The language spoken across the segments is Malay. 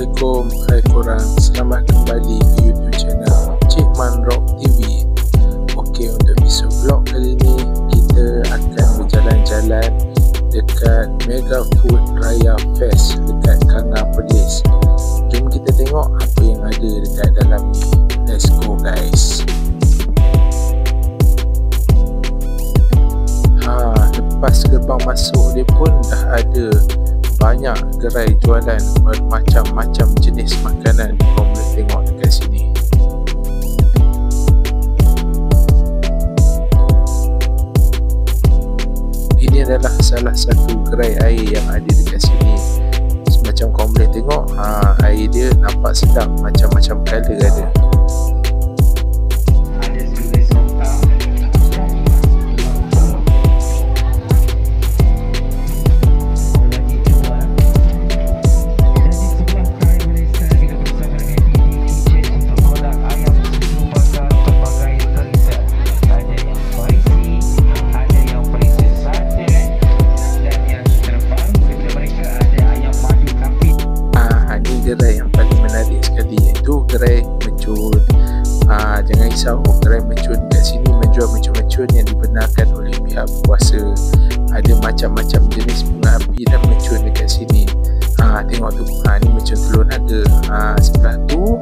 Assalamualaikum, hai korang. Selamat kembali ke YouTube channel Cik Man Rock TV. Okey, untuk episod vlog kali ni kita akan berjalan-jalan dekat Mega Food Raya Fest dekat Kanga Perlis. Jom kita tengok apa yang ada dekat dalam ni. Let's go guys. Lepas gerbang masuk dia pun dah ada banyak gerai jualan bermacam-macam jenis makanan. Kau boleh tengok dekat sini. Ini adalah salah satu gerai air yang ada dekat sini. Macam kau boleh tengok, air dia nampak sedap, macam-macam colour ada. Gerai yang paling menarik sekali iaitu gerai mercun. Jangan risau, gerai mercun kat sini menjual mercun-mercun yang dibenarkan oleh pihak berkuasa. Ada macam-macam jenis bunga api dan mercun dekat sini. Tengok tu, ni mercun telur naga. Sebelah tu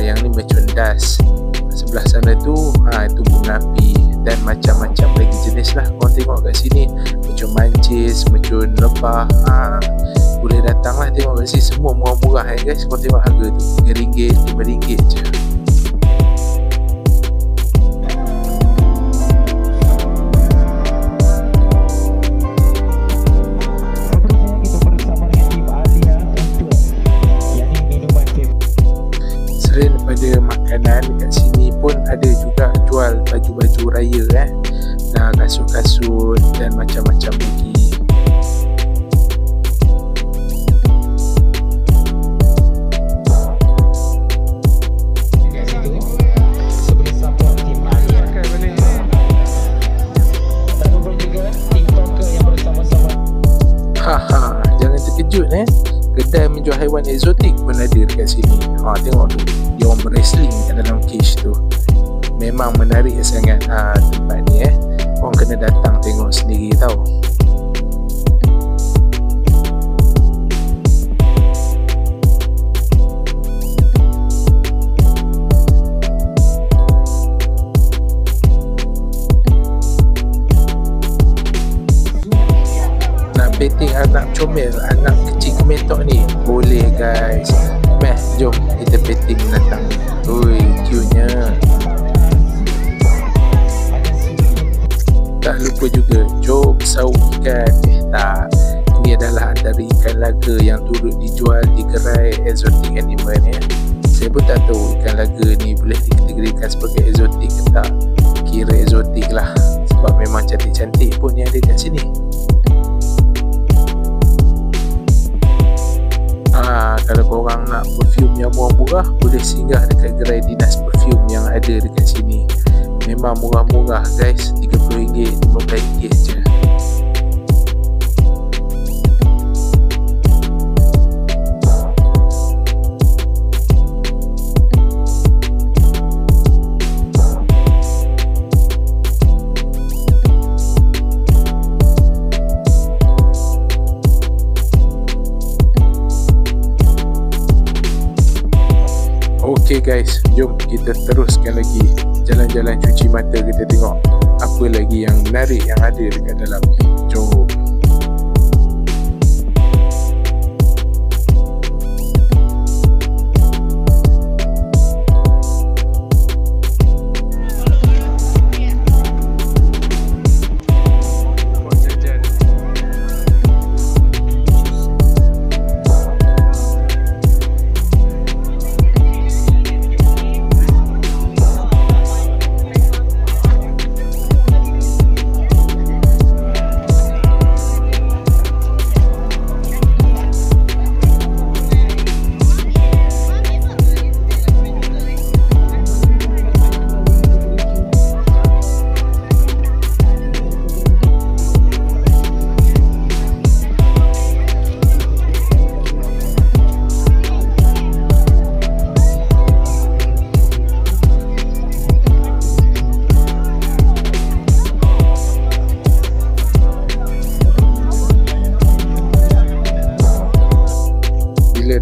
yang ni mercun das. Sebelah sana tu itu bunga api dan macam-macam lagi jenis lah. Kau tengok kat sini mercun mancis, mercun lebah. Boleh datang lah tengok kat sini, semua murah-murah guys. Kau tengok harga tu RM3, RM5 je. Selain daripada makanan, dekat sini pun ada juga jual baju-baju raya kasut-kasut dan macam-macam lagi. Jangan terkejut kedai menjual haiwan eksotik pun ada dekat sini. Tengok tu, dia orang berwrestling kat dalam cage tu. Memang menarik sangat tempat ni Orang kena datang tengok sendiri tau. Betting anak comel, anak kecil kemetok ni boleh guys. Jom kita betting datang. Ui, cute-nya. Tak lupa juga, jom sauk ikan. Tak, ini adalah antara ikan laga yang turut dijual di gerai exotic animal ni. Saya pun tak tahu ikan laga ni boleh dikategorikan sebagai exotic ke tak. Kira exotic lah, sebab memang cantik-cantik pun yang ada kat sini. Kalau korang nak perfume yang murah-murah, boleh singgah dekat gerai dinas perfume yang ada dekat sini. Memang murah-murah guys, RM30, RM15 je. Okay guys, jom kita teruskan lagi jalan-jalan cuci mata. Kita tengok apa lagi yang menarik yang ada dekat dalam ni. Jom.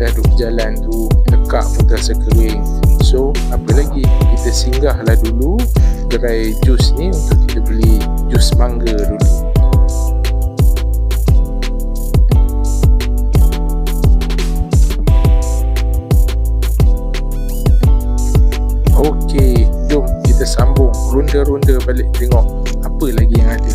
dah duduk berjalan tu, tekak pun terasa kering. So apa lagi, kita singgahlah dulu gerai jus ni untuk kita beli jus mangga dulu. Okey, jom kita sambung ronda-ronda balik tengok apa lagi yang ada.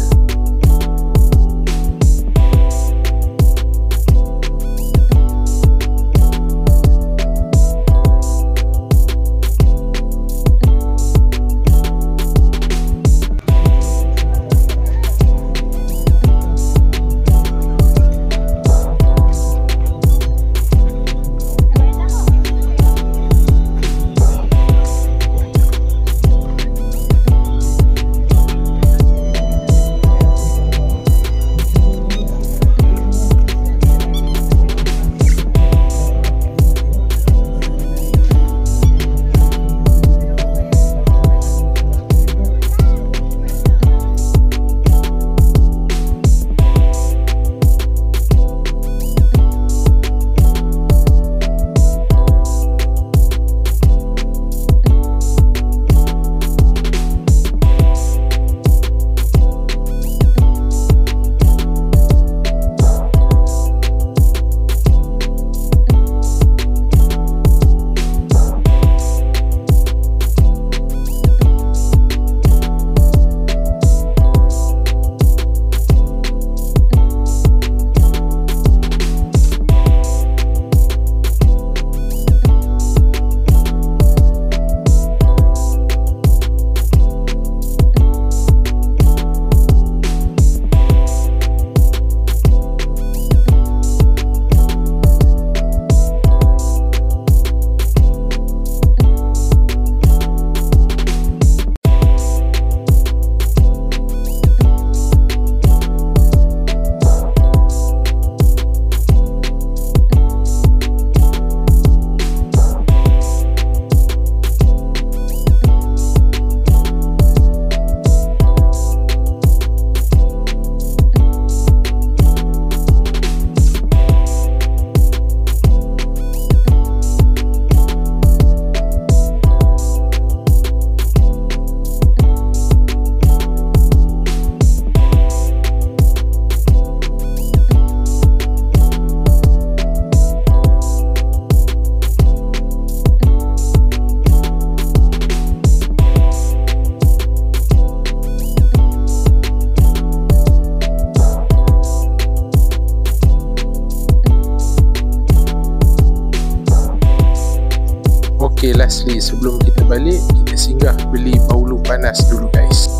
Okay, lastly sebelum kita balik, kita singgah beli baulu panas dulu guys.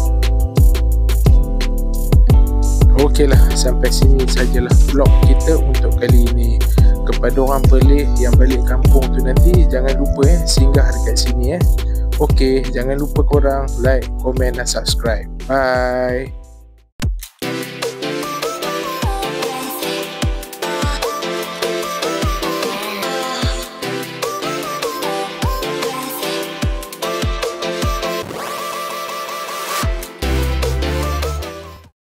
Okey lah, sampai sini sajalah vlog kita untuk kali ini. Kepada orang Perlis yang balik kampung tu nanti, jangan lupa singgah dekat sini Okey, jangan lupa korang like, komen dan subscribe. Bye.